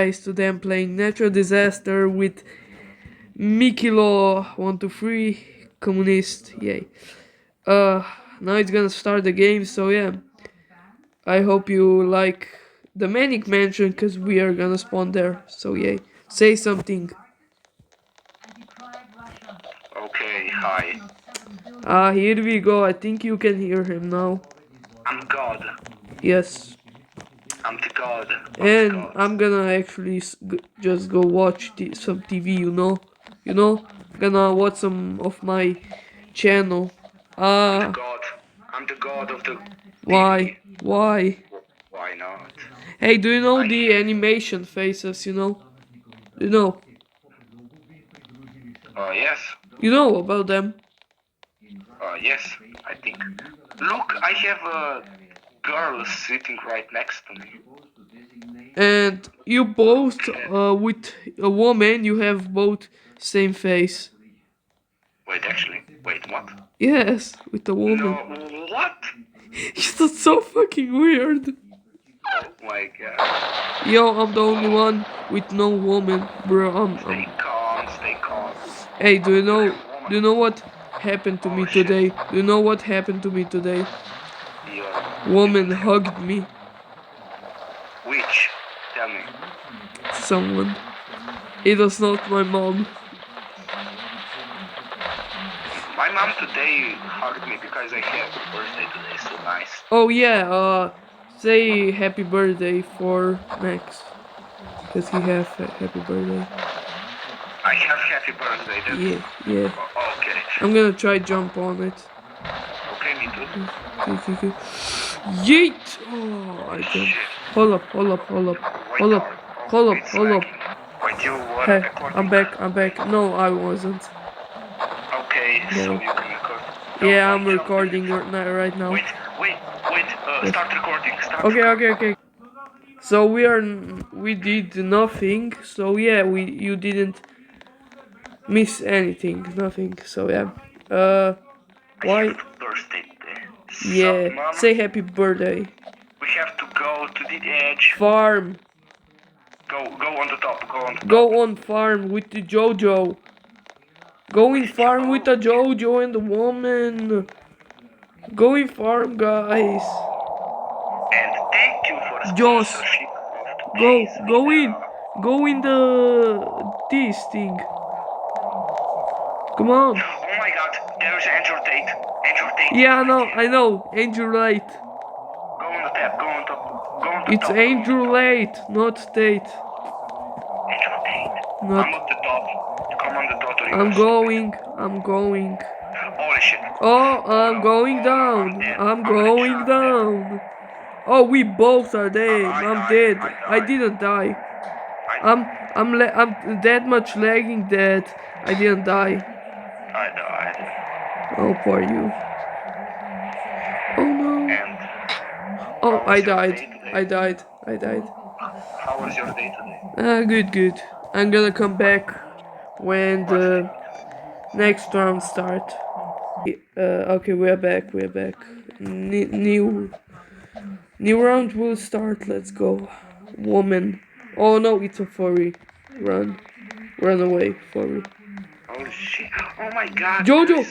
guys, today I'm playing Natural Disaster with Mikilo123 Communist, yay. Now it's gonna start the game, so yeah. I hope you like the Manic Mansion, cause we are gonna spawn there, so yay. Say something. Okay, hi. Here we go, I think you can hear him now. I'm God. Yes. I'm the God. And I'm gonna actually just go watch some TV, gonna watch some of my channel. I'm the God. I'm the God of the Why? TV. Why? Why not? Hey, do you know the animation faces, Do you know? Yes. You know about them? Yes, I think. Look, I have a girl sitting right next to me. And you both, with a woman, you have both same face. Wait, actually. Wait, what? Yes, with a woman. No, what? That's so fucking weird. Oh my god. Yo, I'm the only one with no woman, bro. Stay calm, stay calm. Hey, do you know what happened to Oh, me shit. today? Do you know what happened to me today? Yeah. Woman hugged me. Which? Tell me. Someone. It was not my mom. My mom today hugged me because I have a birthday today, so nice. Oh yeah, say happy birthday for Max. Cause he have a happy birthday. I have happy birthday then. Yeah. Okay. I'm gonna try jump on it. Okay, me too. Okay. Yeet! Oh, I jumped. Shit. Hold up. Wait, you were Hey, recording? I'm back. No, I wasn't. Okay, No. so you can record. Yeah, I'm recording right now. Wait. Yes. Start recording. Okay. So we did nothing. So yeah, you didn't miss anything. Nothing. So yeah. Why? Birthday. Yeah. So, Mom, Say happy birthday. we have to go to the edge. Farm. Go on the top. Go on farm with the Jojo. Going farm with the Jojo and the woman. Going farm, guys. And thank you for Joss. sponsorship of Go in this thing. Come on. Oh my god, there is Andrew Tate. Yeah, I know. Andrew Light. Go on the tab, go on top. It's Andrew Light, not Tate. Andrew Tate. Not. I'm at the top. Come on the top. I'm going. Holy shit. Oh, I'm going down. I'm going down. Oh, we both are dead. I'm dead. I didn't die. I'm that much lagging that I didn't die. I died. Oh, poor you. Oh no. And oh, I died. How was your day today? Good. I'm gonna come back when the next round start. Okay, we're back. New round will start. Let's go. Woman. Oh no, it's a furry. Run away, furry. Oh shit! Oh my god! Jojo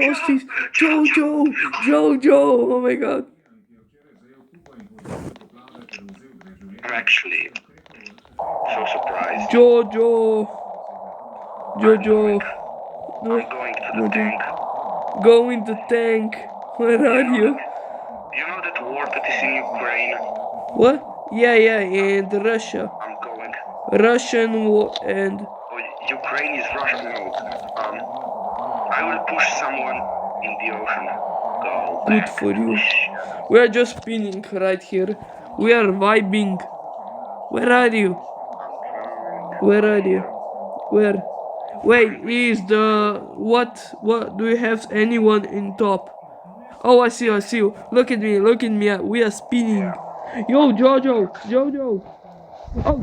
lost his. Jojo! Oh my god! I'm actually so surprised. Jojo! I'm going to the tank. Go in the tank. Where are you? You know that war that is in Ukraine? What? Yeah, and Russia. I'm going. Russian war and. Oh, Ukraine is Russian. No. I will push someone in the ocean. Go Good back. for you. We are just spinning right here. We are vibing. Where are you? Where? Wait, is the what do you have anyone in top? Oh, I see you. Look at me. We are spinning. Yo, Jojo. Oh,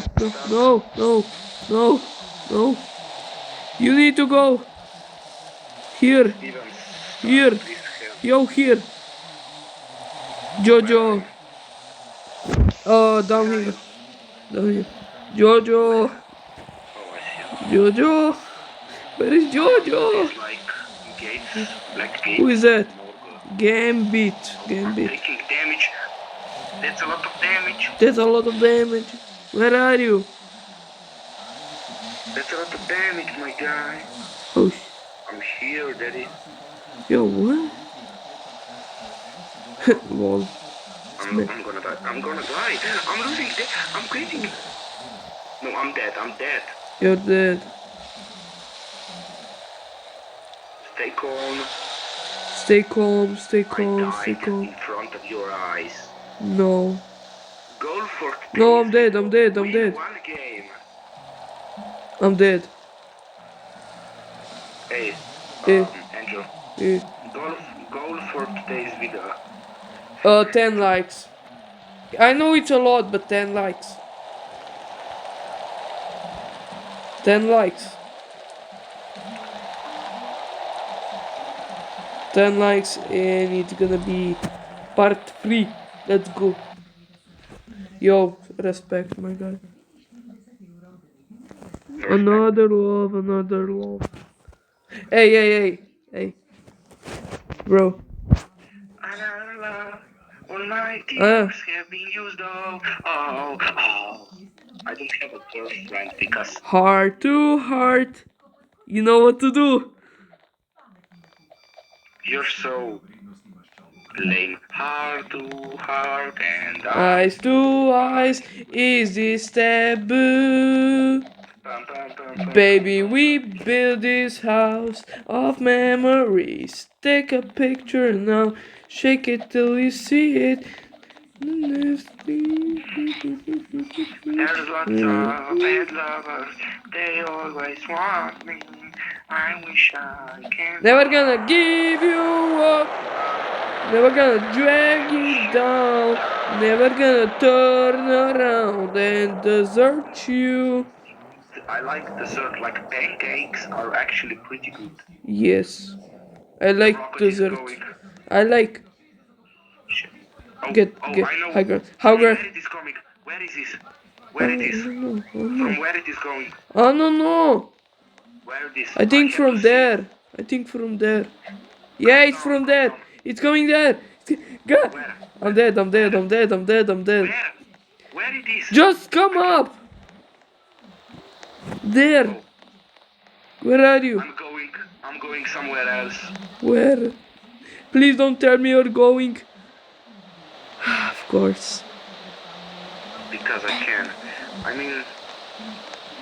Jojo. No. You need to go. Here. Yo, here. Jojo. Oh, down here. Down here. Jojo. Oh, I see. Jojo. Where is Jojo? It's like gates, like gates. Who is that? Morgue. Gambit. I'm Gambit. taking damage. That's a lot of damage. That's a lot of damage. Where are you? That's a lot of damage, my guy. Oh, I'm here, daddy. yo, what? Lol. I'm gonna die. I'm gonna die. I'm losing. I'm quitting. No, I'm dead. I'm dead. You're dead. Stay calm. Stay calm, stay I calm, stay died calm. in front of your eyes. No. Goal for No, I'm today's dead, I'm video. dead, I'm Win dead. one game. I'm dead. Hey, Eh, Andrew. eh. Goal for today's video. 10 likes. I know it's a lot, but 10 likes. 10 likes. 10 likes and it's gonna be part 3. Let's go. Yo, respect, my guy. Another love, another love. Hey, hey, hey, hey. Bro. Another love. All my Ah. tears have been used up. Oh, oh. I don't have a girlfriend because Heart to heart. You know what to do. you're so lame. Heart to heart and Eyes to eyes. Is this taboo? Baby, we build this house of memories. Take a picture now. Shake it till you see it. There's lots of bad lovers. They always want me. I wish I can. Never gonna give you up. Never gonna drag you down. Never gonna turn around and desert you. I like dessert. Like pancakes are actually pretty good. Yes, I like Rocket is dessert. going. I like Shit. Oh, get I know. high ground. High ground. Where it is coming? Where is this? Where it is? No, From where it is going? oh no no! Where it is? I think have from to see. there. I think from there. Yeah, it's from there. It's coming there. God, Where? I'm dead. I'm dead. I'm dead. I'm dead. I'm dead. Where? Where it is? Just come up. There. Oh, Where are you? I'm going somewhere else. Where? Please don't tell me you're going. Of course. Because I can. I mean,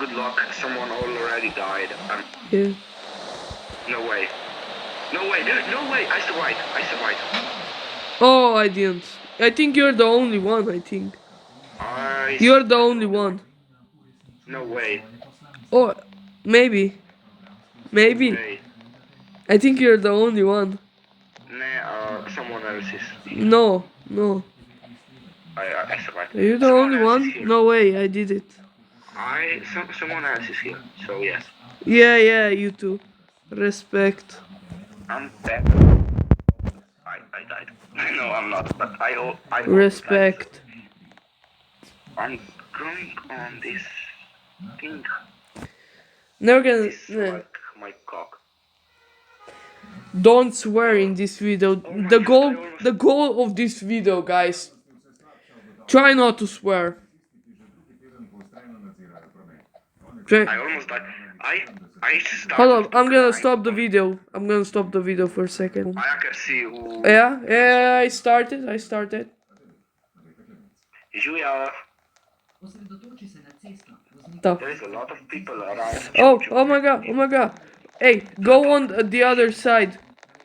good luck. Someone already died. Yeah. No way. No way. No way. I survived. I survived. Oh, I didn't. I think you're the only one. I think you're the only one. No way. Oh, maybe. Maybe. Hey. I think you're the only one. Nah, someone else is here. No, no. I survived. Are you the Someone only else one? is here. No way, I did it. Someone else is here. So yes. Yeah, yeah, you too. Respect. I'm back. I died. No, I'm not. But I almost Respect. died. I'm going on this thing. Never gonna. This is like my cock. Don't swear in this video. The goal of this video, guys. Try not to swear. I almost died. I started. Hold up, I'm gonna crying. stop the video. I'm gonna stop the video for a second. I can see who. Yeah, yeah, I started. Julia, Stop. there is a lot of people around. Oh my god. Hey, go on the other side.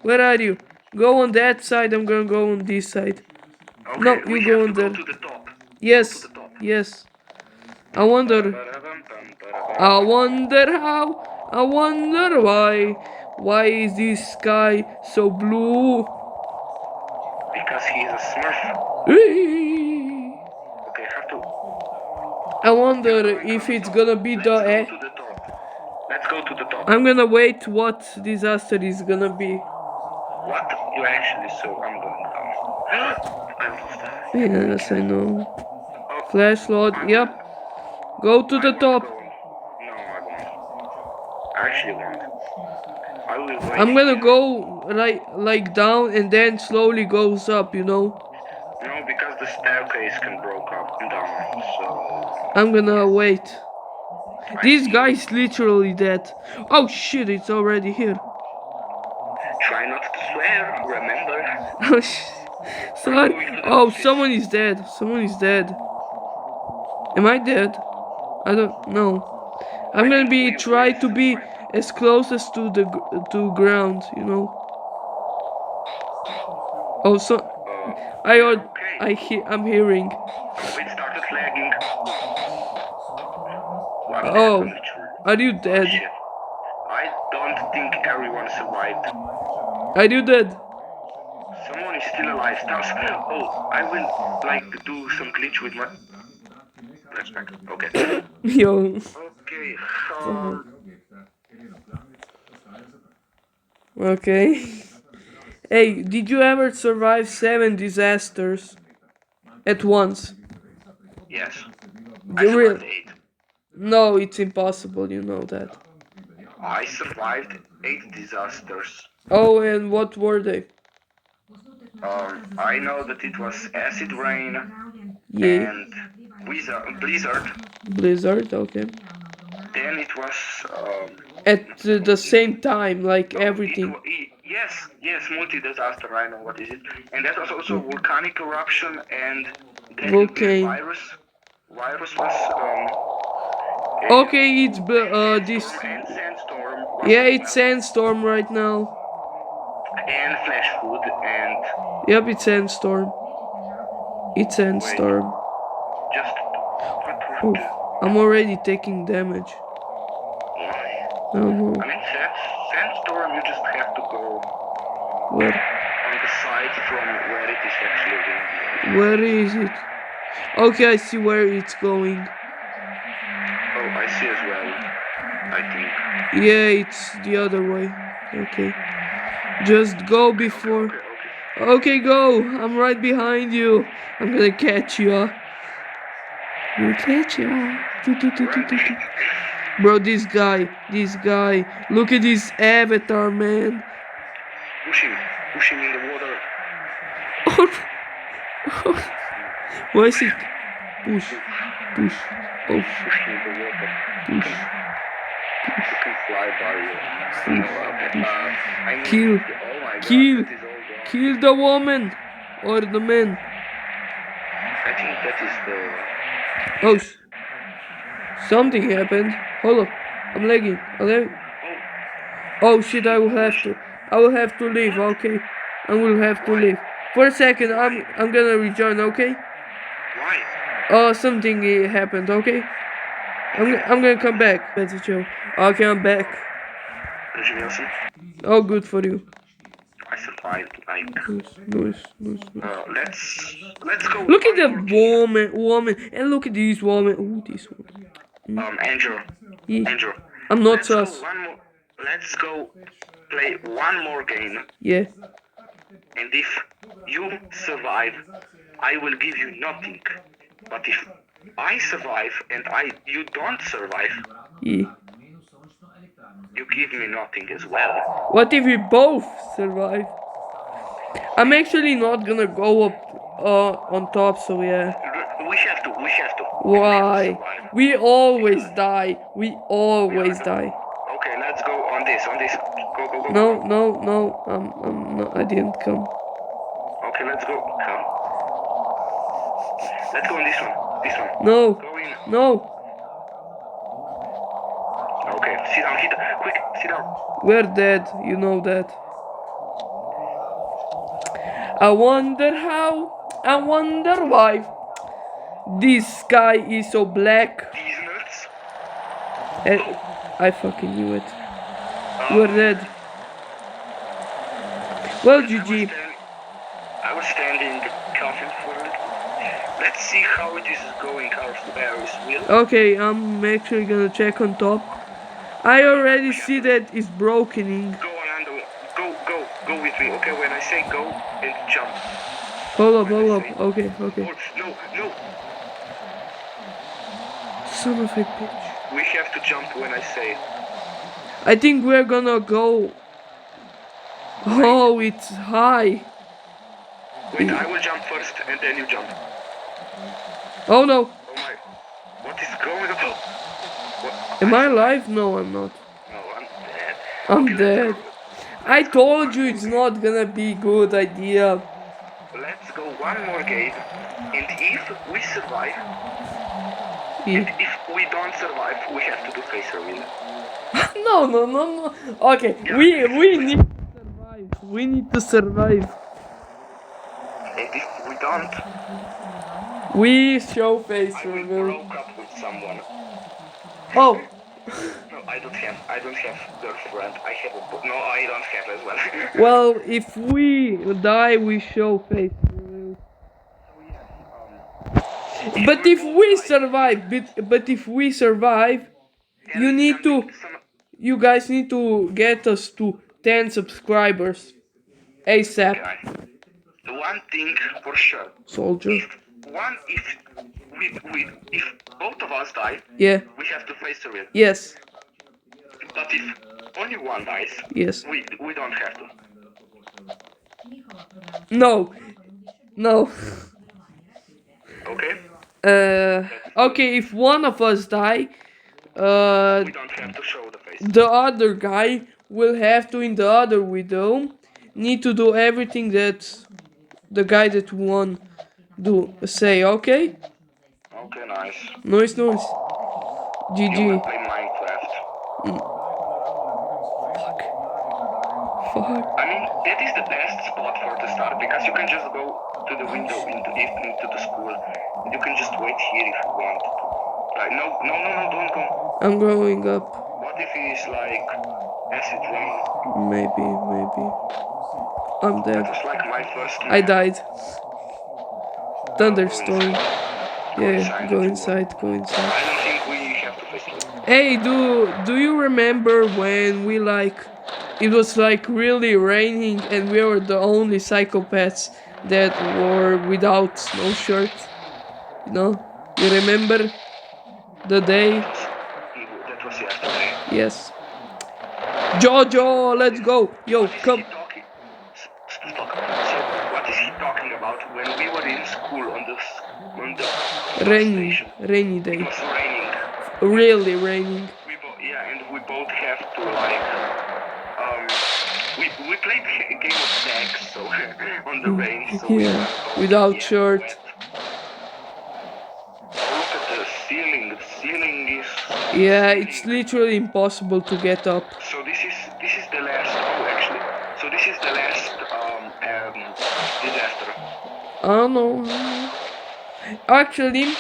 Where are you? Go on that side, I'm gonna go on this side. Okay, No, we you have go to on go there. to the top. Yes, To the top. yes. I wonder how. I wonder why. Why is this sky so blue? Because he is a smurf. Eee. Okay, have to. I wonder if it's gonna be Let's the. go to the top. Let's go to the top. I'm gonna wait what disaster is gonna be. What? You actually so I'm going down. I lost that. Yes, I know. Flash load. Yep. Go to the top. No, I won't. I actually won't. I will wait. I'm gonna here. go right like down and then slowly goes up, you know? No, because the staircase can broke up and down, so... I'm gonna wait. This guy's literally dead. Oh shit, it's already here. Try not to swear, remember? Oh sorry. Oh, someone is dead. Someone is dead. Am I dead? I don't know. I'm gonna be try to be as close as to the to ground, you know. Oh, so I'm hearing. Oh, it started lagging. What Oh, happened? are you dead? Shit. I don't think everyone survived. Are you dead? Someone is still alive. Oh, I will like do some glitch with my... Flashback. Okay. Yo. Okay. Okay. Hey, did you ever survive 7 disasters at once? Yes. You I real? survived 8. No, it's impossible. You know that. I survived 8 disasters. Oh, and what were they? I know that it was acid rain Yeah. and blizzard. Blizzard. Okay. Then it was At the same time, like everything. yes, multi-disaster. I know what is it, and that was also volcanic eruption and then Volcano. Virus was Okay, it's this. storm and sandstorm. Yeah, it's sandstorm right now. And flash food and Yep, it's sandstorm. It's sandstorm. just Oof, I'm already taking damage. why? I don't know. I mean, sandstorm. You just have to go Where? on the side from where it is actually windy. Where is it? Okay, I see where it's going. Oh, I see as well. I think. Yeah, it's the other way. Okay. Just go before. Okay, go. I'm right behind you. I'm gonna catch you. I'll catch you. Bro, this guy. Look at this avatar, man. Push him in the water. Why is it? Push. Oh, Push him in the water. push. You can fly by you. I mean, Kill. oh my God, Kill. that is all gone. Kill the woman or the man. I think that is the. Oh, something happened. Hold up, I'm lagging. Oh shit! I will have to leave. Okay, I will have to leave for a second. I'm gonna rejoin. Okay. Why? Something happened. Okay. I'm gonna come back. Better Joe. Okay, I'm back. Wilson, Oh, good for you. I survived. Like, Nice. let's go. Look at the woman, and look at this woman. Ooh, this one. Andrew. Yeah. Andrew. I'm not Let's go sus. let's go play one more game, Yeah. and if you survive, I will give you nothing. But if I survive and you don't survive, Yeah. you give me nothing as well. What if we both survive? I'm actually not gonna go up on top, so yeah. We have to. Why? We always die. We always die. Okay, let's go on this. Go. No. No, I didn't come. Okay, let's go. Come. Let's go on this one. No. Go in. No. Okay, sit down. Quick, sit down. We're dead. You know that. I wonder how. I wonder why. This sky is so black. These nuts. I fucking knew it. We're dead. Well, GG. I was standing counting for it. Let's see how it is going. Our Ferris wheel. Okay, I'm actually gonna check on top. I already see that it's broken. Go on under. Go with me. Okay, when I say go, and jump. Hold up. Okay. Oh, no. Son of a bitch. We have to jump when I say. I think we're gonna go. Oh, it's high. Wait, I will jump first and then you jump. Oh no. Oh my. What is going on? What? Am I alive? No, I'm not. No, I'm dead. I'm Okay, dead. I told you it's not gonna be good idea. Let's go one more game. And if we survive, E- and if we don't survive, we have to do face reveal. No. Okay, we need to survive. We need to survive. And if we don't, We show face I will reveal. broke up with someone. Oh, No, I don't have girlfriend. I have a no, I don't have as well. well, if we die, we show face reveal. But if we survive, but if we survive, you need to, you guys need to get us to 10 subscribers. ASAP. Okay. The one thing for sure. Soldier. If both of us die, Yeah. we have to face the real. Yes. But if only one dies, Yes. we don't have to. No. No. Okay? Okay, if one of us die, We don't have to show the face. the other guy will have to, in the other video, need to do everything that the guy that won do say, okay? Okay, nice. Nice. You will GG. play Minecraft. Fuck. I mean, that is the best spot for the start because you can just go to the window into the school. You can just wait here if you want. Like, no, don't go. I'm growing up. What if it's like acid rain? Maybe. I'm That dead. was like my first. I died. Thunderstorm. Yeah, go inside. I don't think we have to face it. Hey, do you remember when we it was like really raining and we were the only psychopaths that were without no shirt? You know? You remember the day? That was yesterday. Yes. Jojo, let's go. Yo, come. Stop. So, what is he talking about? When we were in school on the Rainy it day. was raining. Really raining. And we both have to like we played a game of tag, so on the rain. So Yeah, without shirt. Wet. Oh, look at the ceiling. The ceiling is. Yeah, it's literally impossible to get up. So this is the last. Oh, actually. So this is the last disaster. I don't know. Actually,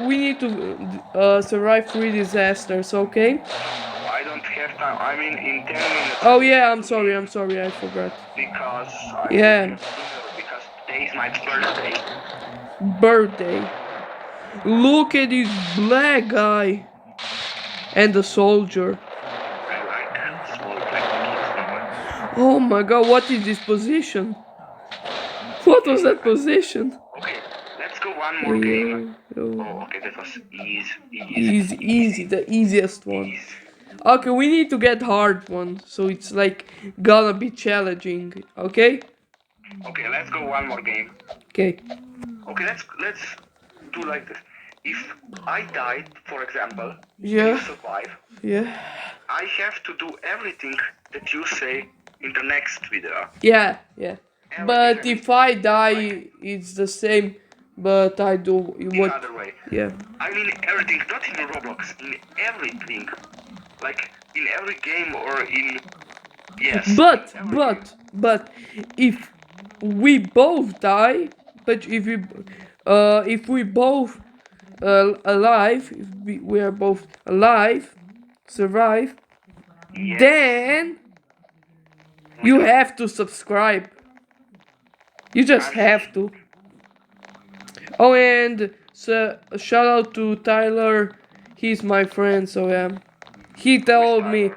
we need to survive 3 disasters, okay? I don't have time. I mean, in 10 minutes. Oh yeah, I'm sorry, I forgot. Because because today is my Birthday. Look at this black guy. And the soldier. I like small black kids. Oh my god, what is this position? What was that position? Okay, let's go one more game. Oh, okay, that was Easy, the easiest one. Okay, we need to get hard one, so it's like gonna be challenging, okay? Okay, let's go one more game. Okay. Okay, let's do like this. If I died, for example, Yeah. you survive, Yeah. I have to do everything that you say in the next video. Yeah. But if I die, it's the same, but I do The what? other way. Yeah. I mean everything, not in Roblox, in everything. Like in every game or in But if we both die, but if we both alive, if we are both alive, survive, then you have to subscribe. You just have to. Oh, and so shout out to Tyler. He's my friend, so yeah. He told me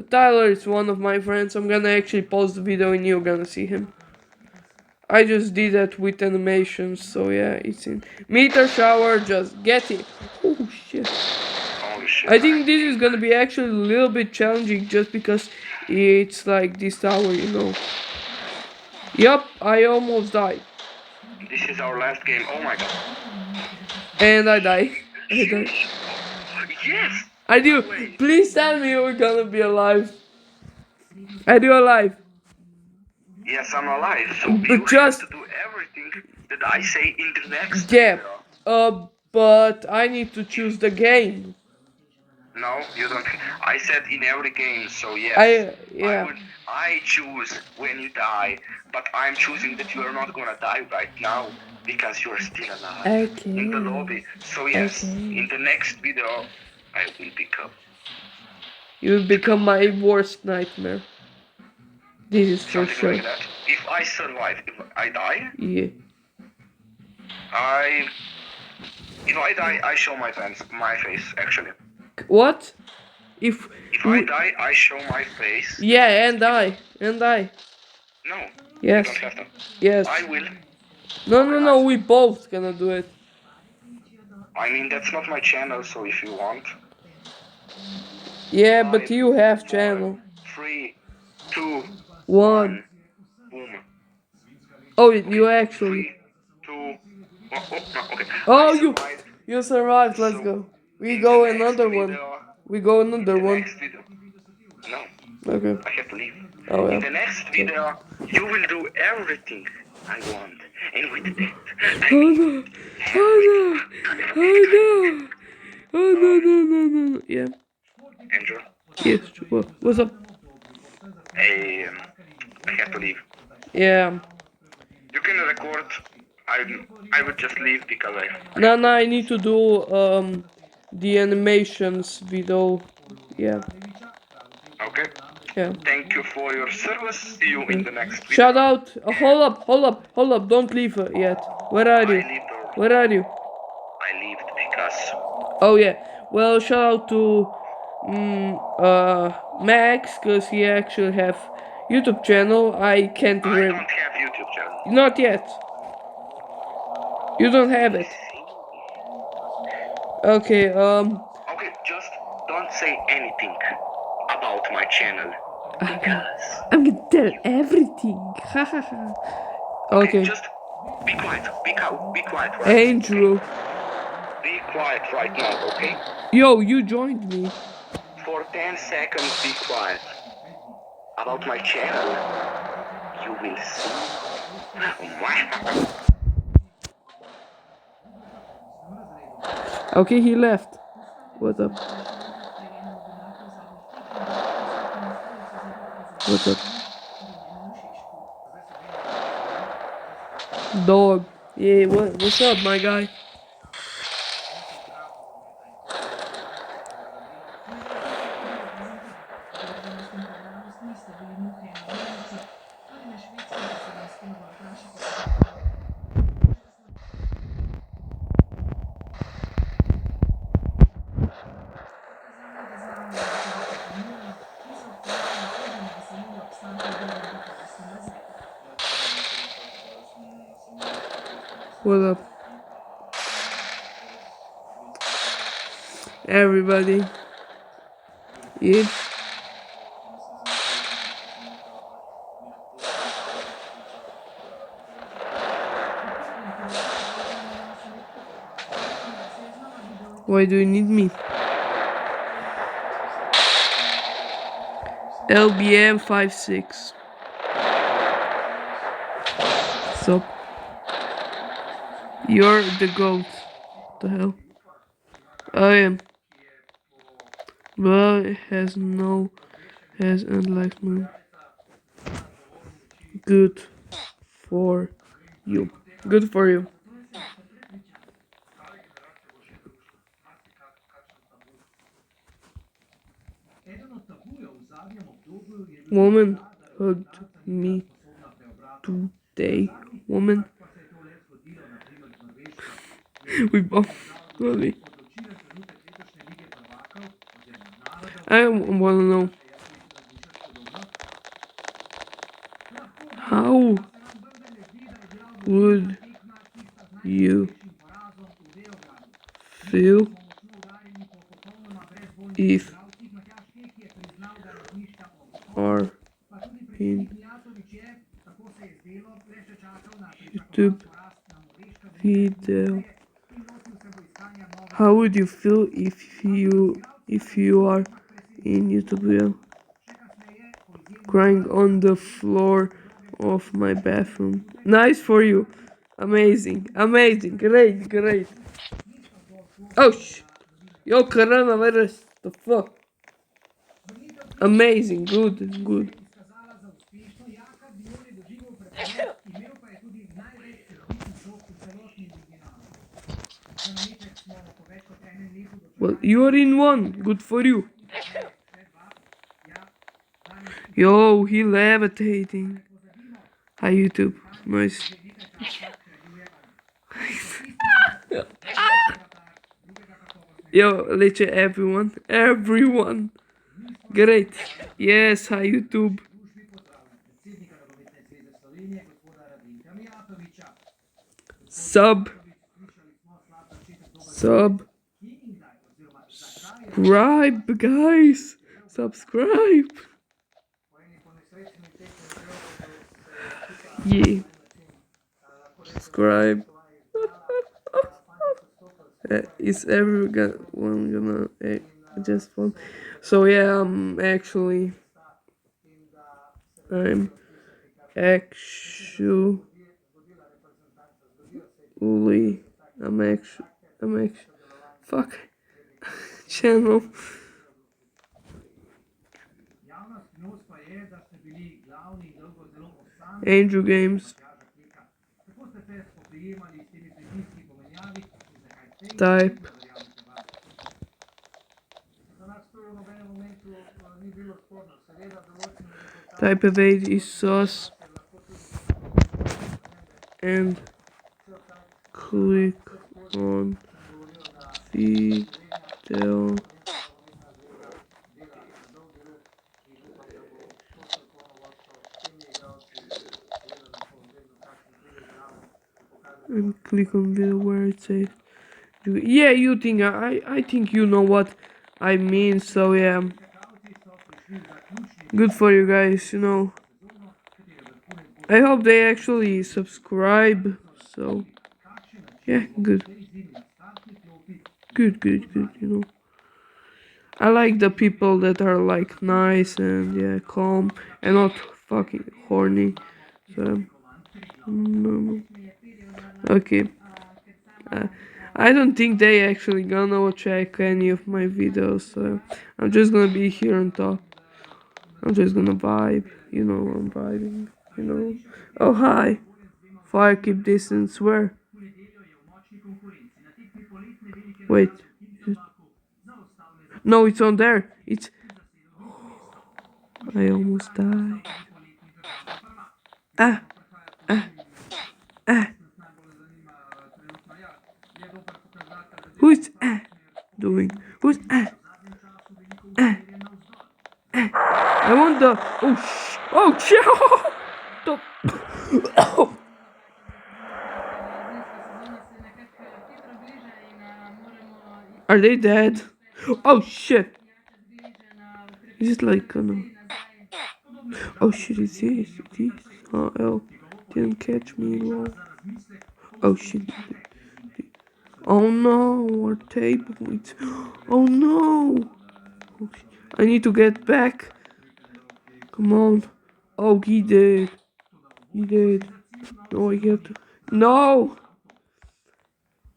Tyler is one of my friends. I'm gonna actually post the video and you're gonna see him. I just did that with animations, so yeah, it's in meter shower. Just get it. Oh shit! Holy shit. I think this is gonna be actually a little bit challenging, just because it's like this tower, you know. Yup, I almost died, This is our last game. Oh my god. and I die. I die. Yes! I do. No way. Please tell me you're gonna be alive. I do alive. Yes, I'm alive, so But you just- have to do everything that I say in the next Yeah. video. But I need to choose the game. No, you don't. I said in every game, so yes. Yeah. I choose when you die, but I'm choosing that you are not gonna die right now because you're still alive in the Okay. lobby. So yes, Okay. in the next video, I will become. You will become my worst nightmare. This is for Something sure. like that. If I survive, if I die, Yeah. I. If I die, I show my face. Actually, What? If if I die, I show my face. Yeah, and I. No. Yes. You don't have to. Yes. I will. No. We both gonna do it. I mean, that's not my channel, so if you want. Yeah, but 5, you have 4, channel. 3, 2, One. 1. Boom. Oh, you actually. 3, 2. Oh, no, okay. Oh, I you. survived. You survived. Let's So, go. We in go the next another one. video- We go in another the one. next video. No, Okay. I have to leave. Oh In yeah. the next video, you will do everything I want. And with that, I Oh mean, no! Oh no! Oh no! Oh no! Yeah. Andrew, Yes. What's up? I, I have to leave. Yeah. You can record. I would just leave because I. No, I need to do the animations video. Yeah. Okay. Yeah. Thank you for your service. See you in the next video. Shout out. Hold up. Don't leave yet. Where are you? I lived already. Where are you? I lived because Oh yeah. Well, shout out to Max, cause he actually have YouTube channel. I can't I remember. don't have YouTube channel. Not yet. You don't have it. Okay. Okay, just don't say anything about my channel because. I'm gonna tell everything. Ha ha ha. Okay. Just be quiet. Be quiet right Andrew. now. Be quiet right now, okay? Yo, you joined me. For 10 seconds, be quiet. About my channel, you will see. Wow. Okay, he left. What's up? What's up? Dog. Yeah, what's up, my guy? What up? Everybody. Yeah. Why do you need me? LBM 56. So you're the goat. The hell? I am. But it has unlike me. Good for you. Good for you. Woman hugged me today. Woman. We both. Really. I wanna know. How feel if are in YouTube video. How would you feel if you are in YouTube video? Crying on the floor of my bathroom. Nice for you. Amazing. Amazing. Great, great. Oh Yo coronavirus. The fuck? Amazing. Good, good. Well, you're in one. Good for you. Yo, he levitating. Hi YouTube. Nice. Yo, literally everyone. Everyone. Great. Yes, hi YouTube. Sub. Subscribe, guys. Subscribe. Yeah. Subscribe. Is everyone gonna just phone? So yeah, I'm actually I'm actually fuck channel. Angel Games. Type. Type evade is sauce. And click on video. And click on video where it says yeah, you think I think you know what I mean, so yeah. Good for you guys, you know. I hope they actually subscribe, so yeah, good. Good, you know. I like the people that are like nice and yeah, calm and not fucking horny. So okay. I don't think they actually gonna check any of my videos, so I'm just gonna be here and talk. I'm just gonna vibe, you know, I'm vibing, you know. Oh hi, fire keep distance where? Wait, no, it's on there. It's. I almost died. Ah, ah, ah. Who's doing? Who's I want the. Oh shit! Stop. Are they dead? Oh shit! Is it like oh shit! It's this. It is. Oh L. Didn't catch me. Lol. Oh shit! Oh no! Our table. It's. Oh no! Oh, I need to get back. Come on. Oh, he did. He did. No, I have to. No!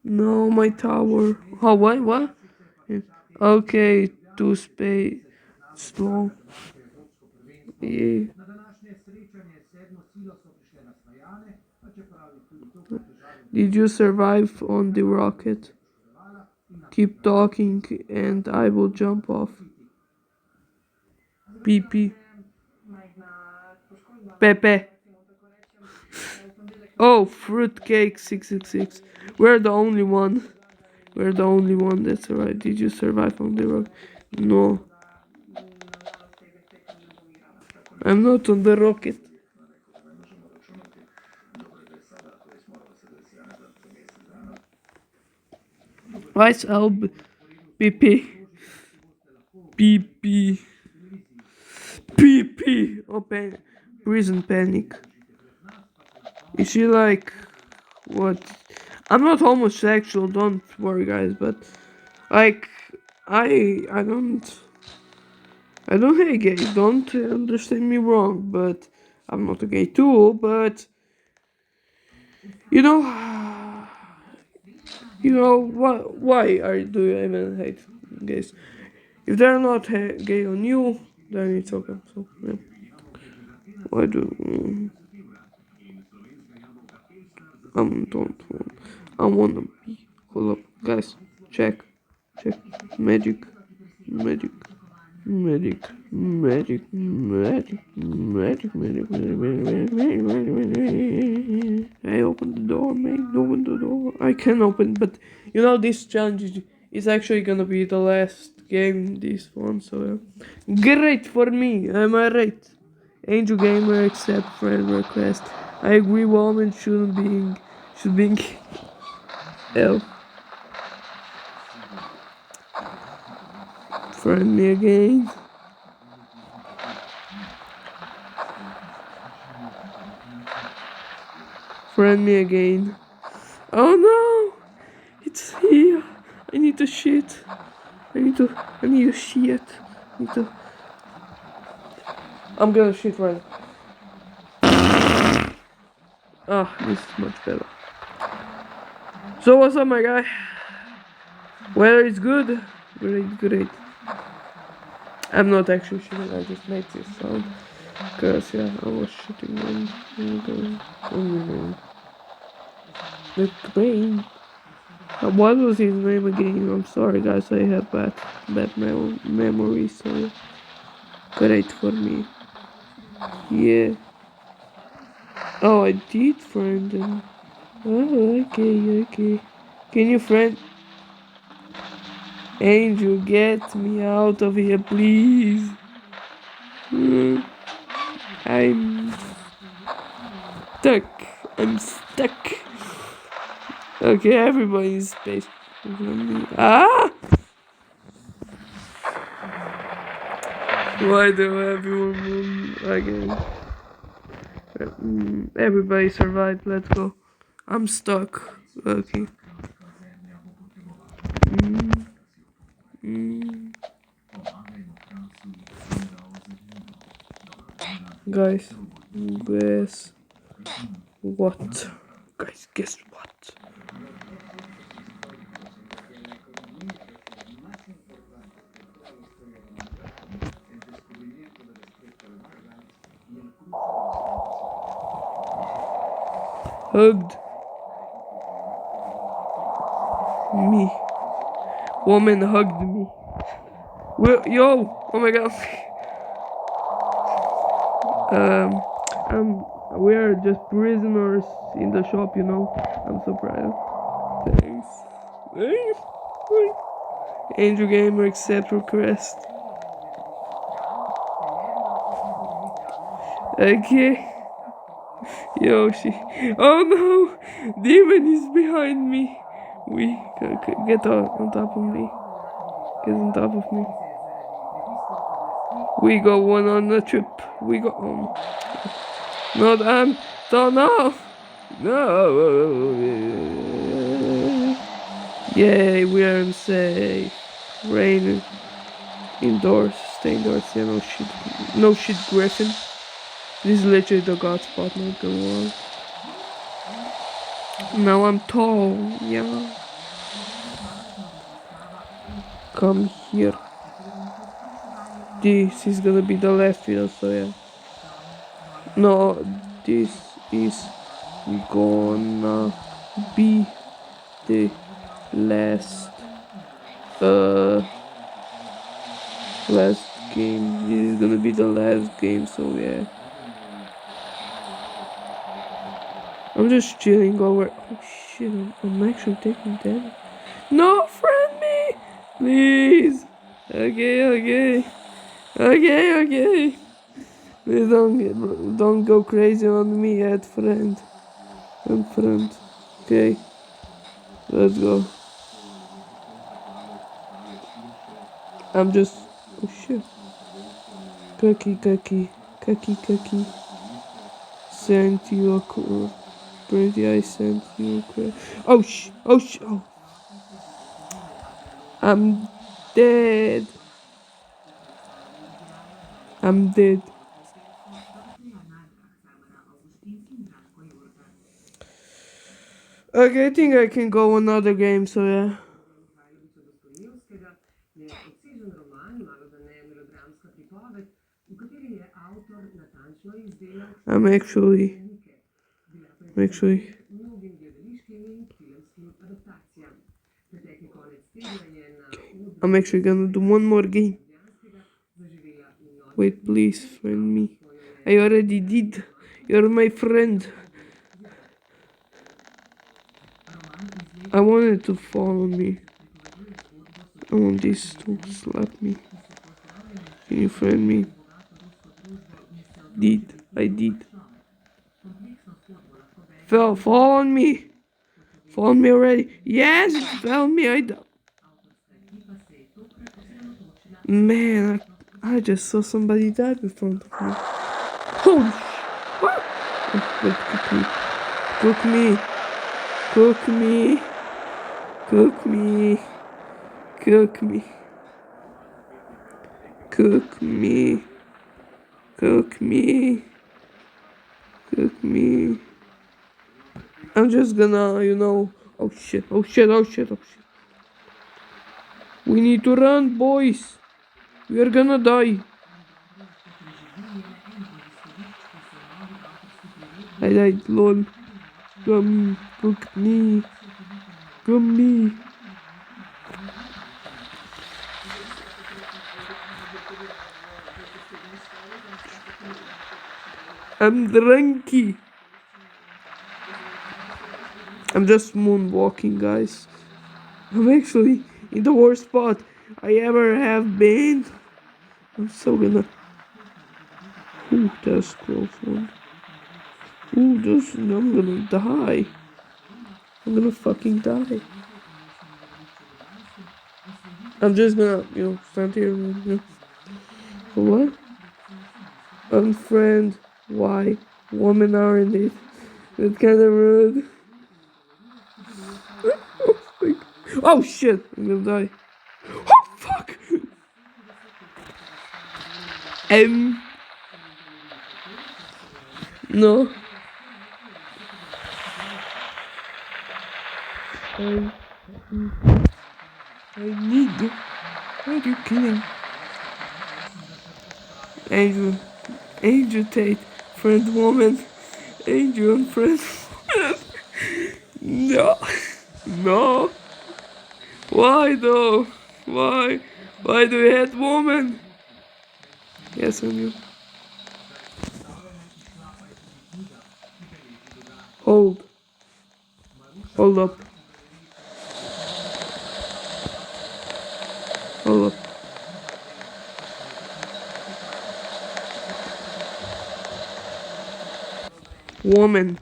No, my tower. Oh, what? What? Okay, two space. Slow. Yeah. Did you survive on the rocket? Keep talking and I will jump off. PP. Pepe. Oh, fruitcake 666. We're the only one. We're the only one that's alright. Did you survive on the rocket? No. I'm not on the rocket. Rice Alb BP. PP. PP. Oh, prison panic. Is she like what? I'm not homosexual, don't worry guys, but like I don't hate gays, don't understand me wrong, but I'm not a gay too, but you know do you even hate gays? If they're not gay on you, then it's okay. So yeah. Why do don't want I wanna be hold up guys check magic magic magic magic magic magic magic magic. I open the door, man. Open the door. I can open, but you know this challenge is actually gonna be the last game this one, so yeah. Great for me, am I right? Angel Gamer accept friend request. I agree woman should be L. Friend me again. Friend me again. Oh no! It's here. I need to shit. I need to shit. I need to. I'm gonna shit right. Ah, this is much better. So what's up, my guy? Weather is good. Great. I'm not actually shitting. I just made this sound. Cause yeah, I was shitting on the train. What was his name again? I'm sorry, guys. I have bad memory, so great for me. Yeah. Oh, I did friend him. Oh, okay. Can you friend Angel? Get me out of here, please. I'm stuck. I'm stuck. Okay, everybody in space. Ah! Why do everyone again? Everybody survived. Let's go. I'm stuck. Okay. Guys, guess what? Guys, guess what? Hugged me. Woman hugged me. Yo! Oh my god. We are just prisoners in the shop, you know. I'm so proud. Thanks. Angel Gamer accept request. Okay. Yoshi. Oh no! Demon is behind me. Get on top of me. Get on top of me. We go one on the trip. We go home. Not so no. Yay, we are safe. Rain indoors. Stay indoors. Yeah, no shit. No shit, Griffin. This is literally the god spot, not the wall. Now I'm tall, yeah. Come here. This is gonna be the last video, so yeah. No, this is gonna be the last last game. This is gonna be the last game, so yeah. I'm just chilling over. Oh shit, I'm actually taking damage. No, friend me! Please! Okay. Please don't go crazy on me yet, friend. Okay. Let's go. I'm just. Oh shit. Cookie. Sent you a pretty. I sent you a Oh sh. Oh. I'm dead. I'm dead. Okay, I think I can go another game, so yeah. I'm actually I'm actually gonna do one more game. Wait, please, friend me. I already did. You're my friend. I wanted to follow me. I want this to slap me. Can you friend me? I did. Fall on me. Fall on me already. Yes, it fell on me. Man, I just saw somebody died in front of me. Holy sh! What? Oh, wait, cook me. Cook me. Cook me. Cook me. Cook me. Cook me. Cook me. I'm just gonna, Oh shit. We need to run, boys. We are gonna die. I died, lol. Come, cook me. Come me. I'm drunky. I'm just moonwalking, guys. I'm actually in the worst spot I ever have been. I'm so gonna. Ooh, that's close one. Ooh, I'm gonna die. I'm gonna fucking die. I'm just gonna, stand here. What? Unfriend. Why? Women aren't it? That's kind of rude. Oh shit! I'm gonna die. Oh fuck! No. I need. Are you kidding? Angel Tate, friend woman. Angel and friend. No. No. Why though? Why? Why do you hate woman? Yes, I knew. Hold. Hold up. Hold up. Woman.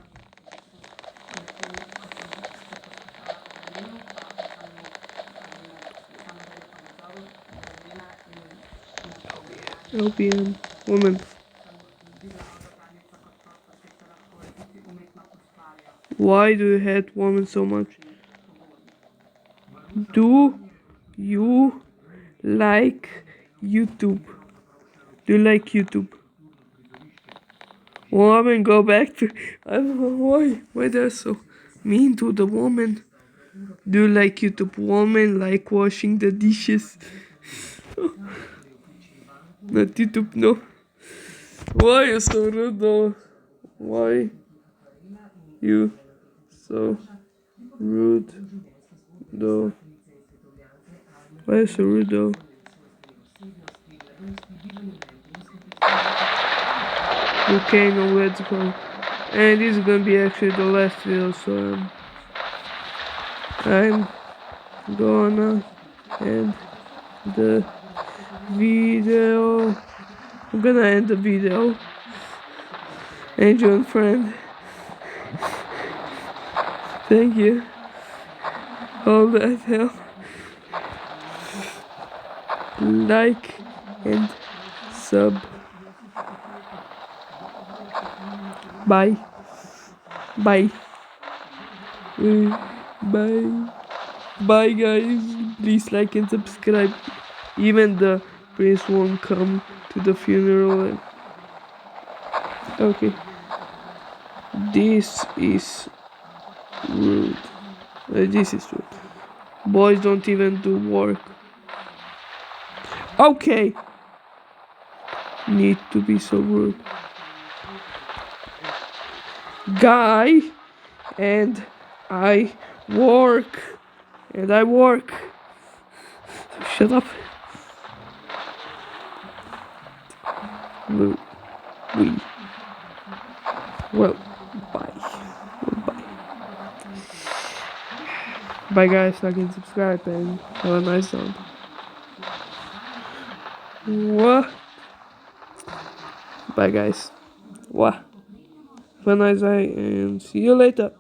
LBM. Woman. Why do you hate women so much? Do you like YouTube? Do you like YouTube? Woman, go back to. I don't know why they're so mean to the woman. Do you like YouTube? Woman like washing the dishes. Not YouTube, no. Why you so rude though? Why you so rude though? Why you so rude though? Okay, now let's go. And this is gonna be actually the last video, so I'm gonna end the video. I'm gonna end the video. Angel and friend. Thank you. All that hell. like, and sub. Bye. Bye. Bye. Bye, guys. Please like and subscribe. Even the prince won't come to the funeral. Okay. This is rude. This is rude. Boys don't even do work. Okay. Need to be so rude. Guy, and I work. And I work. Shut up. We. Well, bye. Goodbye. Bye, guys. Like and subscribe, and have a nice day. What? Bye, guys. What? Have a nice day, and see you later.